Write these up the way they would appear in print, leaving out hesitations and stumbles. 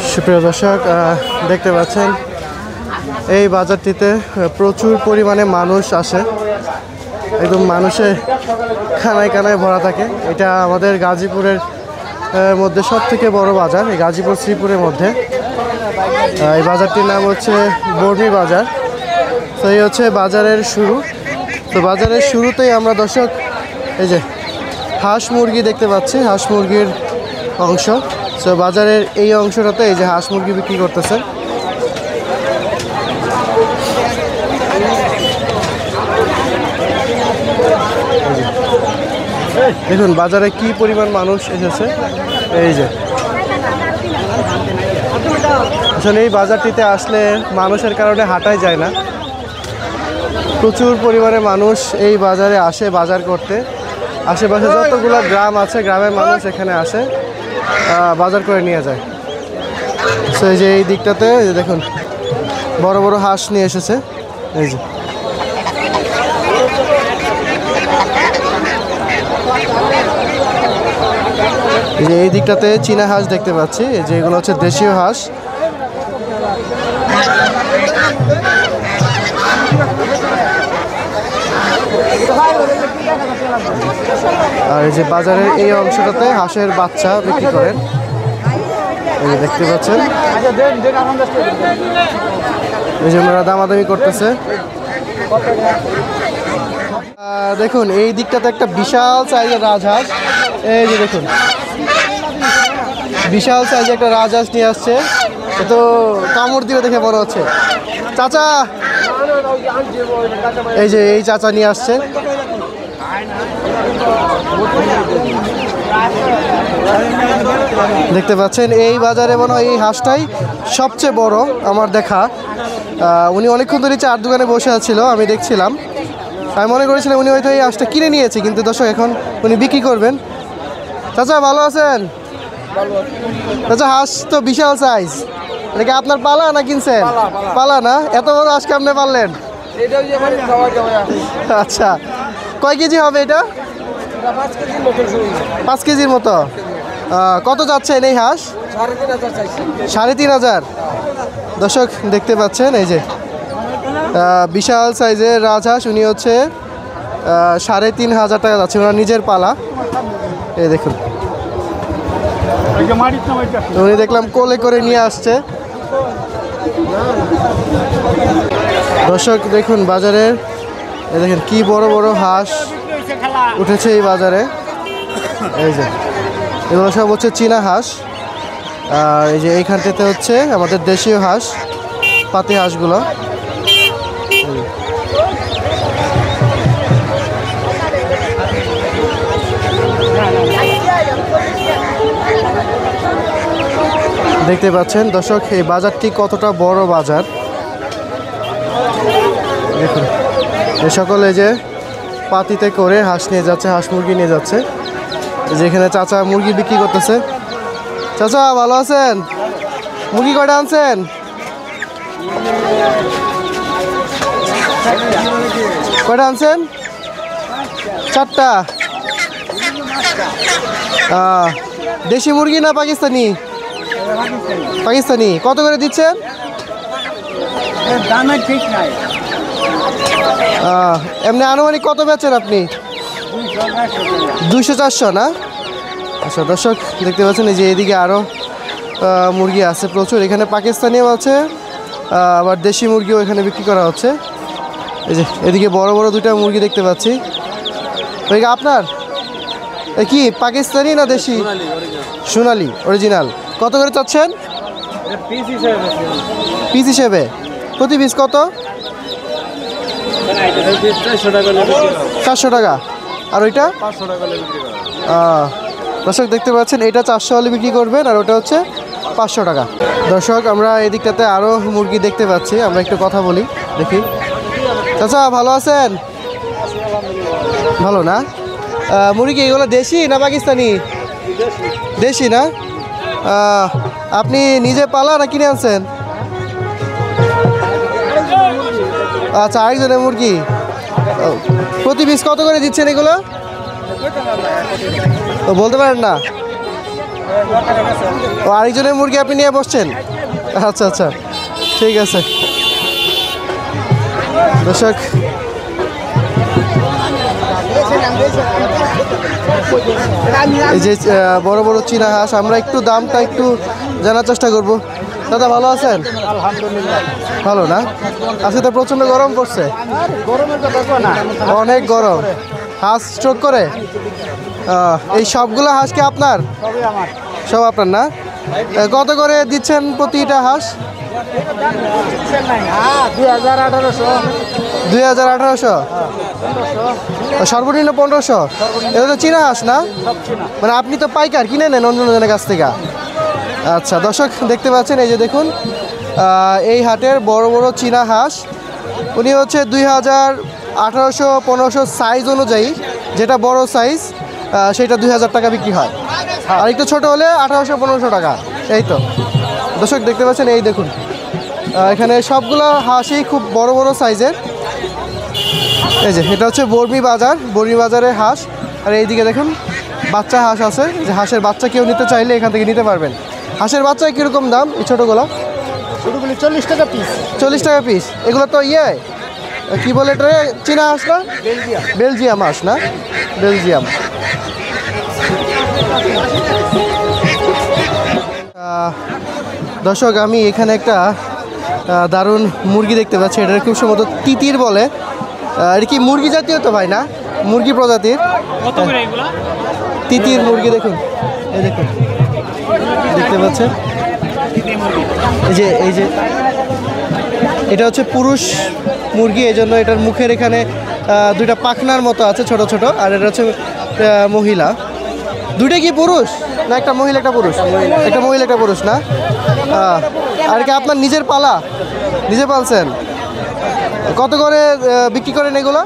সুপ্রিয় দর্শক, দেখতে পাচ্ছেন এই বাজারটিতে প্রচুর পরিমাণে মানুষ আসে, একদম মানুষে খানায় কানায় ভরা থাকে। এটা আমাদের গাজীপুরের মধ্যে সব থেকে বড় বাজার, এই গাজীপুর শ্রীপুরের মধ্যে। এই বাজারটির নাম হচ্ছে বর্মি বাজার। তো এই হচ্ছে বাজারের শুরু। তো বাজারের শুরুতেই আমরা দর্শক এই যে হাঁস মুরগি দেখতে পাচ্ছি, হাঁস মুরগির অংশ। তো বাজারের এই অংশটাতে এই যে হাঁস মুরগি বিক্রি করতেছে। দেখুন বাজারে কি পরিমাণ মানুষ এসেছে। এই যে আসলে এই বাজারটিতে আসলে মানুষের কারণে হাঁটাই যায় না, প্রচুর পরিমাণে মানুষ এই বাজারে আসে বাজার করতে। আশেপাশে যতগুলো গ্রাম আছে, গ্রামের মানুষ এখানে আসে বাজার করে নিয়ে যায়। তো এই যে এই দিকটাতে দেখুন বড় বড় হাঁস নিয়ে এসেছে। এই যে এই দিকটাতে চীনা হাঁস দেখতে পাচ্ছি, এই যে এগুলো হচ্ছে দেশীয় হাঁস। আর এই যে বাজারের এই অংশটাতে হাঁসের বাচ্চা বিক্রি করেন, এই যে দেখতে পাচ্ছেন। এই যে ওনারা দামাদামি করতেছে। দেখুন এই দিকটাতে একটা বিশাল সাইজের রাজহাঁস, এই যে দেখুন বিশাল সাইজের একটা রাজহাঁস নিয়ে আসছে। তো কামড় দিয়ে দেখে মনে হচ্ছে। চাচা, এই যে এই চাচা নিয়ে আসছে। দেখতে পাচ্ছেন এই বাজারে মনে হয় এই হাঁসটাই সবচেয়ে বড় আমার দেখা। উনি অনেকক্ষণ ধরে চার দোকানে বসে আছিল, আমি দেখছিলাম। আমি মনে করেছিলাম উনি হয়তো এই হাঁসটা কিনে নিয়েছে, কিন্তু দর্শক এখন উনি বিক্রি করবেন। চাচা ভালো আছেন? চাচা হাঁস তো বিশাল সাইজ, এটা কি আপনার পালা না কিনছেন? পালা না? এত বড় হাঁস কেমনে পারলেন? আচ্ছা, কয় কেজি হবে এটা? 5 কেজির মতো। কত যাচ্ছেন এই হাঁস? 3,500। দর্শক দেখতে পাচ্ছেন এই যে বিশাল সাইজের রাজহাঁস, উনি হচ্ছে 3,500 টাকা যাচ্ছে, ওনার নিজের পালা। এই দেখুন উনি দেখলাম কোলে করে নিয়ে আসছে। দর্শক দেখুন বাজারের দেখেন কি বড় বড় হাঁস উঠেছে এই বাজারে। এই যে এগুলো সব হচ্ছে চীনা হাঁস, আর এই যে এইখানটাতে হচ্ছে আমাদের দেশীয় হাঁস, পাতি হাঁসগুলো। দেখতে পাচ্ছেন দর্শক এই বাজারটি কতটা বড় বাজার। দেখুন এই সকলে যে পাতিতে করে হাঁস নিয়ে যাচ্ছে, হাঁস মুরগি নিয়ে যাচ্ছে। যেখানে চাচা মুরগি বিক্রি করতেছে। চাচা ভালো আছেন? মুরগি কয়টা আনছেন? কয়টা আনছেন? 4টা। দেশি মুরগি না পাকিস্তানি? পাকিস্তানি। কত করে দিচ্ছেন? এমনি আনুমানিক কত বেচেন আপনি? 200-400 না? আচ্ছা দর্শক দেখতে পাচ্ছেন এই যে এদিকে আরও মুরগি আছে প্রচুর। এখানে পাকিস্তানিও আছে, আবার দেশি মুরগিও এখানে বিক্রি করা হচ্ছে। এই যে এদিকে বড় বড় 2টা মুরগি দেখতে পাচ্ছি। ওই আপনার কি পাকিস্তানি না দেশি? সোনালি অরিজিনাল। কত করে চাচ্ছেন? পিস হিসেবে? প্রতি পিস কত? 400 টাকা। আর ওইটা? দর্শক দেখতে পাচ্ছেন এটা 400 হলে বিক্রি করবেন, আর ওটা হচ্ছে 500 টাকা। দর্শক আমরা এই দিকটাতে আরও মুরগি দেখতে পাচ্ছি, আমরা একটু কথা বলি দেখি। চাচা ভালো আছেন? ভালো না? মুরগি এগুলো দেশি না পাকিস্তানি? দেশি না? আপনি নিজে পালা না কিনে আনছেন? আচ্ছা আরেকজনের মুরগি। প্রতি পিস কত করে দিচ্ছেন এগুলো? বলতে পারেন না? ও আরেকজনের মুরগি আপনি নিয়ে বসছেন? আচ্ছা আচ্ছা, ঠিক আছে। দর্শক এই যে বড় বড় চীনা হাঁস, আমরা একটু দামটা একটু জানার চেষ্টা করব। দাদা ভালো আছেন? আলহামদুলিল্লাহ ভালো না? আজকে তো প্রচন্ড গরম পড়ছে, অনেক গরম। হাঁস স্ট্রোক করে? এই সবগুলো হাঁস কি আপনার? সব আপনার না? কত করে দিচ্ছেন প্রতিটা হাঁস? 2018। সর্বনিম্ন 1500। এটা তো চীনা হাঁস না? মানে আপনি তো পাইকার কিনে নেন অন্যজনের কাছ থেকে? আচ্ছা দর্শক দেখতে পাচ্ছেন, এই যে দেখুন এই হাটের বড় বড় চীনা হাঁস। উনি হচ্ছে 2000-1800-1500 সাইজ অনুযায়ী, যেটা বড় সাইজ সেটা 2000 টাকা বিক্রি হয়, আর একটু ছোটো হলে 1800-1500 টাকা। এই তো দর্শক দেখতে পাচ্ছেন, এই দেখুন এখানে সবগুলো হাঁসই খুব বড় বড় সাইজের। এই যে এটা হচ্ছে বর্মি বাজার, বর্মি বাজারের হাঁস। আর এইদিকে দেখুন বাচ্চা হাঁস আছে, যে হাঁসের বাচ্চা কেউ নিতে চাইলে এখান থেকে নিতে পারবেন। হাঁসের বাচ্চা কীরকম দাম এই ছোটোগুলো? ছোটোগুলি 40 টাকা পিস। 40 টাকা পিস। এগুলো তো কি বলে এটা, চীনা হাঁস না? বেলজিয়াম হাঁস না? বেলজিয়াম। দর্শক আমি এখানে একটা দারুণ মুরগি দেখতে পাচ্ছি, এটা খুব সম্ভবত তিতির বলে। এটা কি মুরগি জাতীয় তো ভাই না? মুরগি প্রজাতির তিতির মুরগি। দেখুন এই দেখুন, দেখতে পাচ্ছেন এই যে এটা হচ্ছে পুরুষ মুরগি, এই জন্য এটার মুখের এখানে দুইটা পাখনার মতো আছে ছোট ছোট। আর এটা হচ্ছে মহিলা। দুইটা কি পুরুষ না একটা মহিলা একটা পুরুষ? একটা মহিলা একটা পুরুষ না? আর কি আপনার নিজের পালা? নিজে পালছেন? কত করে বিক্রি করেন এগুলো?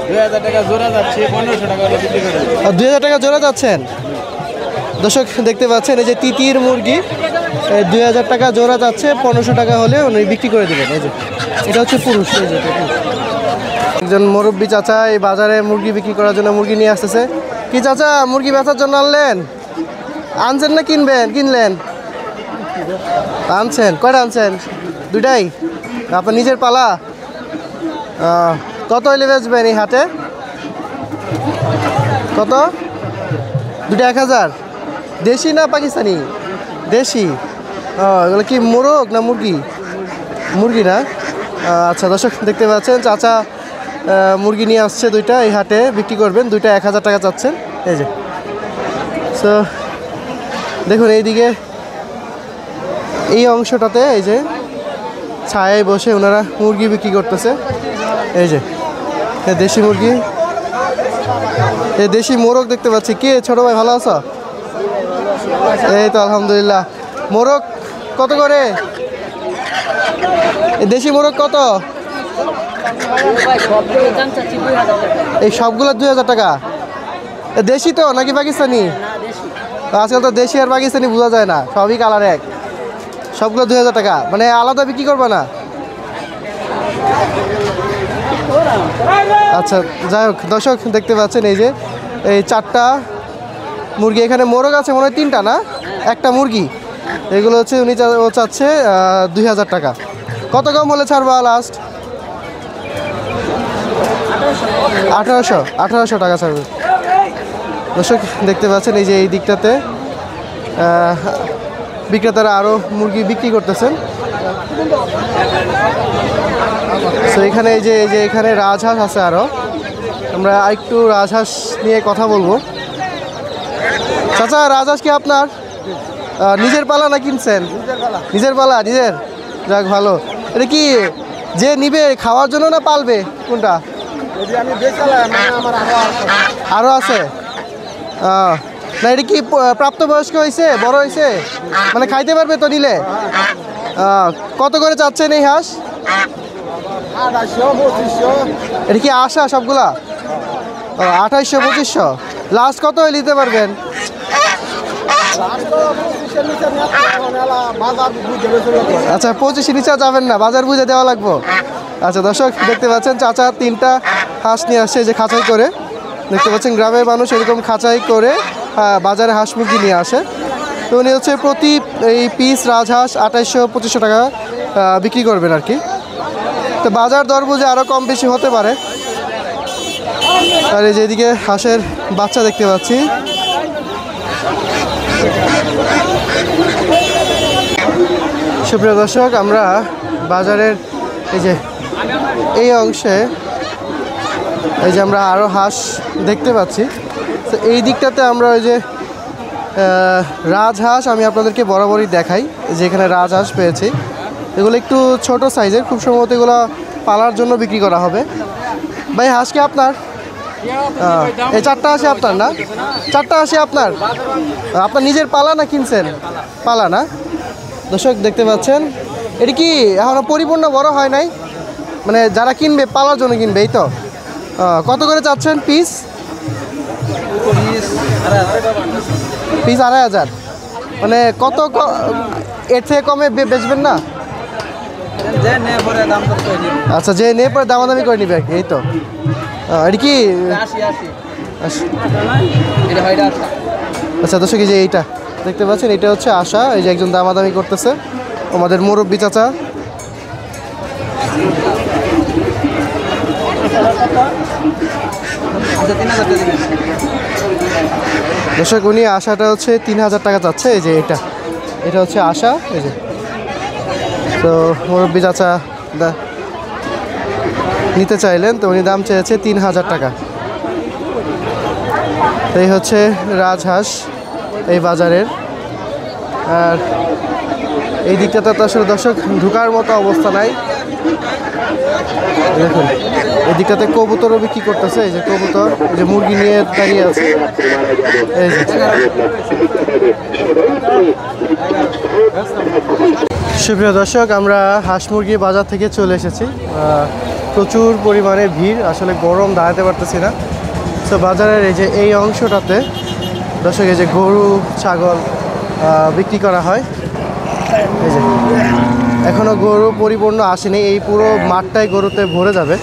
2000 টাকা জোড়া যাচ্ছে, 1500 টাকা বিক্রি করে। 2000 টাকা জোড়া যাচ্ছেন? দর্শক দেখতে পাচ্ছেন এই যে তিতির মুরগি, 2000 টাকা জোড়া যাচ্ছে, 1500 টাকা হলে উনি বিক্রি করে দেবেন। এই যে এটা হচ্ছে পুরুষ। এই যে একজন মুরব্বী চাচা এই বাজারে মুরগি বিক্রি করার জন্য মুরগি নিয়ে আসতেছে। কি চাচা, মুরগি বেচার জন্য আনলেন? আনছেন না কিনলেন? আনছেন। কয়টা আনছেন? দুইটাই? আপনার নিজের পালা? কত হইলে বেচবেন এই হাটে? কত? দুটো 1000? দেশি না পাকিস্তানি? দেশি। এগুলো কি মোরগ না মুরগি? মুরগি না? আচ্ছা দর্শক দেখতে পাচ্ছেন চাচা মুরগি নিয়ে আসছে দুইটা, এই হাটে বিক্রি করবেন। দুইটা 1000 টাকা চাচ্ছেন। এই যে সো দেখুন এইদিকে এই অংশটাতে এই যে ছায়ায় বসে ওনারা মুরগি বিক্রি করতেছে। এই যে দেশি মুরগি, এই দেশি মোরগ দেখতে পাচ্ছি। কে ছোট ভাই ভালো আছো? এই তো আলহামদুলিল্লাহ। মোরগ কত করে? দেশি মোরগ কত? এই সবগুলো 2000 টাকা। দেশি তো নাকি পাকিস্তানি? আজকাল তো দেশি আর পাকিস্তানি বোঝা যায় না, সবই কালার এক। সবগুলো 2000 টাকা, মানে আলাদা বিক্রি করবে না? আচ্ছা যাই হোক দর্শক দেখতে পাচ্ছেন এই যে এই 4টা মুরগি। এখানে মোরগ আছে মনে হয় 3টা না, একটা মুরগি। এগুলো হচ্ছে ও চাচ্ছে 2000 টাকা। কত কম হলে ছাড়বা লাস্ট? 1800 টাকা ছাড়বে। দর্শক দেখতে পাচ্ছেন এই যে এই দিকটাতে বিক্রেতারা আরও মুরগি বিক্রি করতেছেন। তো এখানে এই যে এখানে রাজহাঁস আছে আরও। আমরা আরেকটু রাজহাঁস নিয়ে কথা বলবো। চাচা রাজহাঁস কি আপনার নিজের পালা না কিনছেন? নিজের পালা, নিজের। যাক ভালো। এটা কি যে নিবে খাওয়ার জন্য না পালবে কোনটা? আরও আছে না? এটা কি প্রাপ্তবয়স্ক হয়েছে, বড় হয়েছে, মানে খাইতে পারবে তো নিলে? কত করে চাচ্ছেন এই হাঁস? 2800। এটা কি আশা সবগুলা? 2800-2500। লাস্ট কত হয়ে নিতে পারবেন? আচ্ছা 25 নিচে যাবেন না, বাজার বুঝে দেওয়া লাগবো। আচ্ছা দর্শক দেখতে পাচ্ছেন চাচা 3টা হাঁস নিয়ে আসছে, যে খাঁচাই করে। দেখতে পাচ্ছেন গ্রামের মানুষ এরকম খাঁচাই করে বাজারে হাঁস মুরগি নিয়ে আসে। তো উনি হচ্ছে প্রতি এই পিস রাজহাঁস 2800-2500 টাকা বিক্রি করবেন আর কি। তো বাজার দর বুঝে আরও কম বেশি হতে পারে। আর এই যেদিকে হাঁসের বাচ্চা দেখতে পাচ্ছি। সুপ্রিয় দর্শক, আমরা বাজারের এই অংশে আমরা আরও হাঁস দেখতে পাচ্ছি। তো এই দিকটাতে আমরা ওই যে রাজহাঁস আমি আপনাদেরকে বরাবরই দেখাই, যে এখানে রাজহাঁস পেয়েছি। এগুলো একটু ছোট সাইজের, খুব সম্ভবত এগুলো পালার জন্য বিক্রি করা হবে। ভাই হাঁস কি আপনার? এই 4টা হাঁসি আপনার না? 4টা হাঁসি আপনার নিজের পালা না কিনছেন? পালা না? দর্শক দেখতে পাচ্ছেন, এটা কি এখনো পরিপূর্ণ বড় হয় নাই? মানে যারা কিনবে পালার জন্য কিনবে, এই তো। কত করে চাচ্ছেন পিস? পিস 2500। মানে কত এর থেকে কমে বেচবেন না? আচ্ছা, যে নিয়ে পরে দামাদামি করে নিবে আর কি, এই তো। এটা কি? আচ্ছা দর্শক, এই যে এইটা দেখতে পাচ্ছেন, এটা হচ্ছে আশা। এই যে একজন দামাদামি করতেছে, আমাদের মুরব্বী চাচা। দর্শক, উনি আশাটা হচ্ছে 3000 টাকা চাচ্ছে। এই যে এটা হচ্ছে আশা। এই যে তো মুরব্বী চাচা নিতে চাইলেন, তো উনি দাম চেয়েছে 3000 টাকা। এই হচ্ছে রাজহাঁস এই বাজারের। আর এই দিকটাতে তো আসলে দর্শক ঢোকার মতো অবস্থা নাই। দেখুন এই দিকটাতে কবুতরও বিক্রি করতেছে। এই যে কবুতর, এই যে মুরগি নিয়ে দাঁড়িয়ে আছে। এই যে সুপ্রিয় দর্শক, আমরা হাঁস মুরগি বাজার থেকে চলে এসেছি। প্রচুর পরিমাণে ভিড়, আসলে গরম দাঁড়াতে পারতেছি না। তো বাজারের এই অংশটাতে দর্শক এই যে গরু ছাগল বিক্রি করা হয়। এই যে এখনও গরু পরিপূর্ণ আসেনি, এই পুরো মাঠটাই গরুতে ভরে যাবে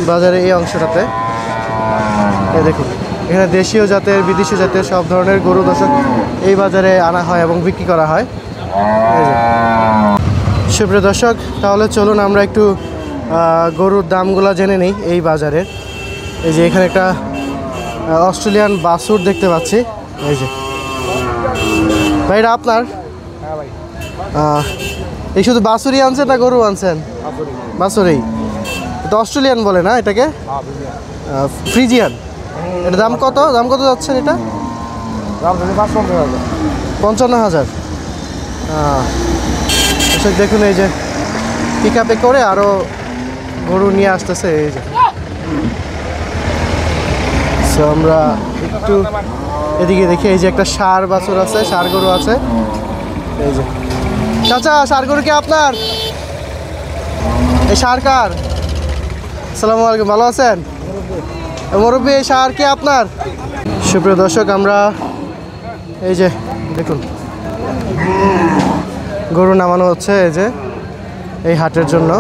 বাজারে এই অংশটাতে। এই দেখুন, এখানে দেশীয় জাতের বিদেশি জাতের সব ধরনের গরু দর্শক এই বাজারে আনা হয় এবং বিক্রি করা হয়। এই যে সুপ্রিয় দর্শক, তাহলে চলুন আমরা একটু গরুর দামগুলো জেনে নিই এই বাজারের। এই যে এখানে একটা অস্ট্রেলিয়ান বাছুর দেখতে পাচ্ছি। এই যে ভাই, এটা আপনার? এই শুধু বাছুরই আনছেন না গরু আনছেন? বাছুরই। এটা অস্ট্রেলিয়ান বলে না এটাকে? ফ্রিজিয়ান। এটা দাম কত যাচ্ছেন এটা? 55,000। দেখুন এই যে পিক আপে করে আরও গরু নিয়ে আসতেছে। এই যে সো আমরা একটু এদিকে দেখি। এই যে একটা ষাঁড় বাছুর আছে, ষাঁড় গরু আছে। এই যে চাচা, ষাঁড় গরু কি আপনার? এই ষাঁড় কার? আসসালামু আলাইকুম, ভালো আছেন মুরব্বী? এই ষাঁড় কি আপনার? সুপ্রিয় দর্শক, আমরা এই যে দেখুন গরু নামানো হচ্ছে এই যে এই হাটের জন্য।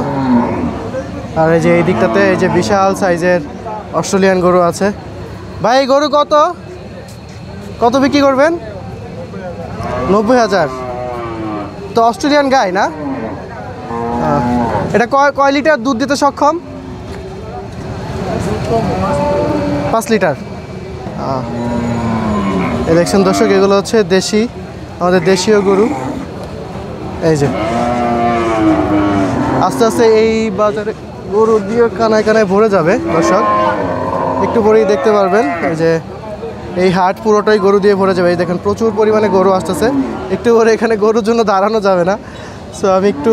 আর এই যে এই দিকটাতে এই যে বিশাল সাইজের অস্ট্রেলিয়ান গরু আছে। ভাই, এই গরু কত বিক্রি করবেন? 90,000। তো অস্ট্রেলিয়ান গাই না? এটা কয় লিটার দুধ দিতে সক্ষম? 5 লিটার। এই দেখছেন দর্শক, এগুলো হচ্ছে দেশি, আমাদের দেশীয় গরু। এই যে আস্তে আস্তে এই বাজারে গরু দিয়ে কানায় কানায় ভরে যাবে দর্শক। একটু পরেই দেখতে পারবেন এই যে এই হাট পুরোটাই গরু দিয়ে ভরে যাবে। এই দেখেন প্রচুর পরিমাণে গরু আসতেছে। একটু পরে এখানে গরুর জন্য দাঁড়ানো যাবে না, সো আমি একটু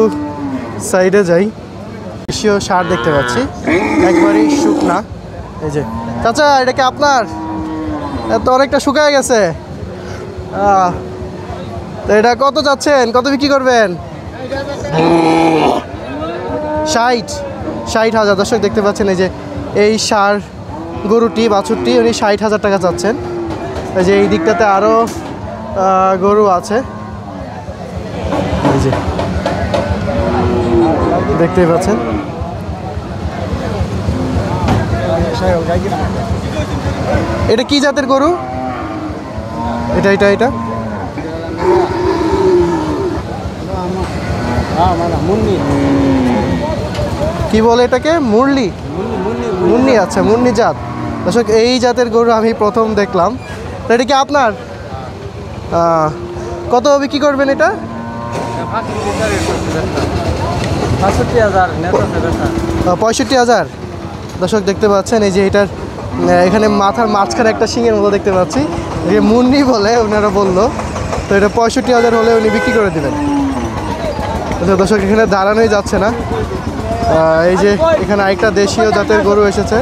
সাইডে যাই। দেশীয় ষাঁড় দেখতে পাচ্ছি, একবারই শুকনা। এই যে চাচা, এটা কি আপনার? তো অনেকটা শুকায় গেছে। তো এটা কত যাচ্ছেন, কত বিক্রি করবেন? 60,000। দর্শক দেখতে পাচ্ছেন এই যে এই ষাঁড় গরুটি বাছুরটি উনি 60,000 টাকা চাচ্ছেন। এই যে এই দিকটাতে আরও গরু আছে। এই যে দেখতেই পাচ্ছেন। এটা কি জাতের গরু? এটা মুন্নি কি বলে এটাকে? মুরলি, মুন্নি। আচ্ছা, মুন্নি জাত। দর্শক, এই জাতের গরু আমি প্রথম দেখলাম। তো এটা কি আপনার? কত বিক্রি করবেন এটা? 65,000। দর্শক দেখতে পাচ্ছেন এই যে এটার এখানে মাথার মাঝখানে একটা শিঙের মতো দেখতে পাচ্ছি, যে মুন্নি বলে ওনারা বললো। তো এটা 65,000 হলে উনি বিক্রি করে দেবেন। আচ্ছা দর্শক, এখানে দাঁড়ানোই যাচ্ছে না। এই যে এখানে আরেকটা দেশীয় জাতের গরু এসেছে।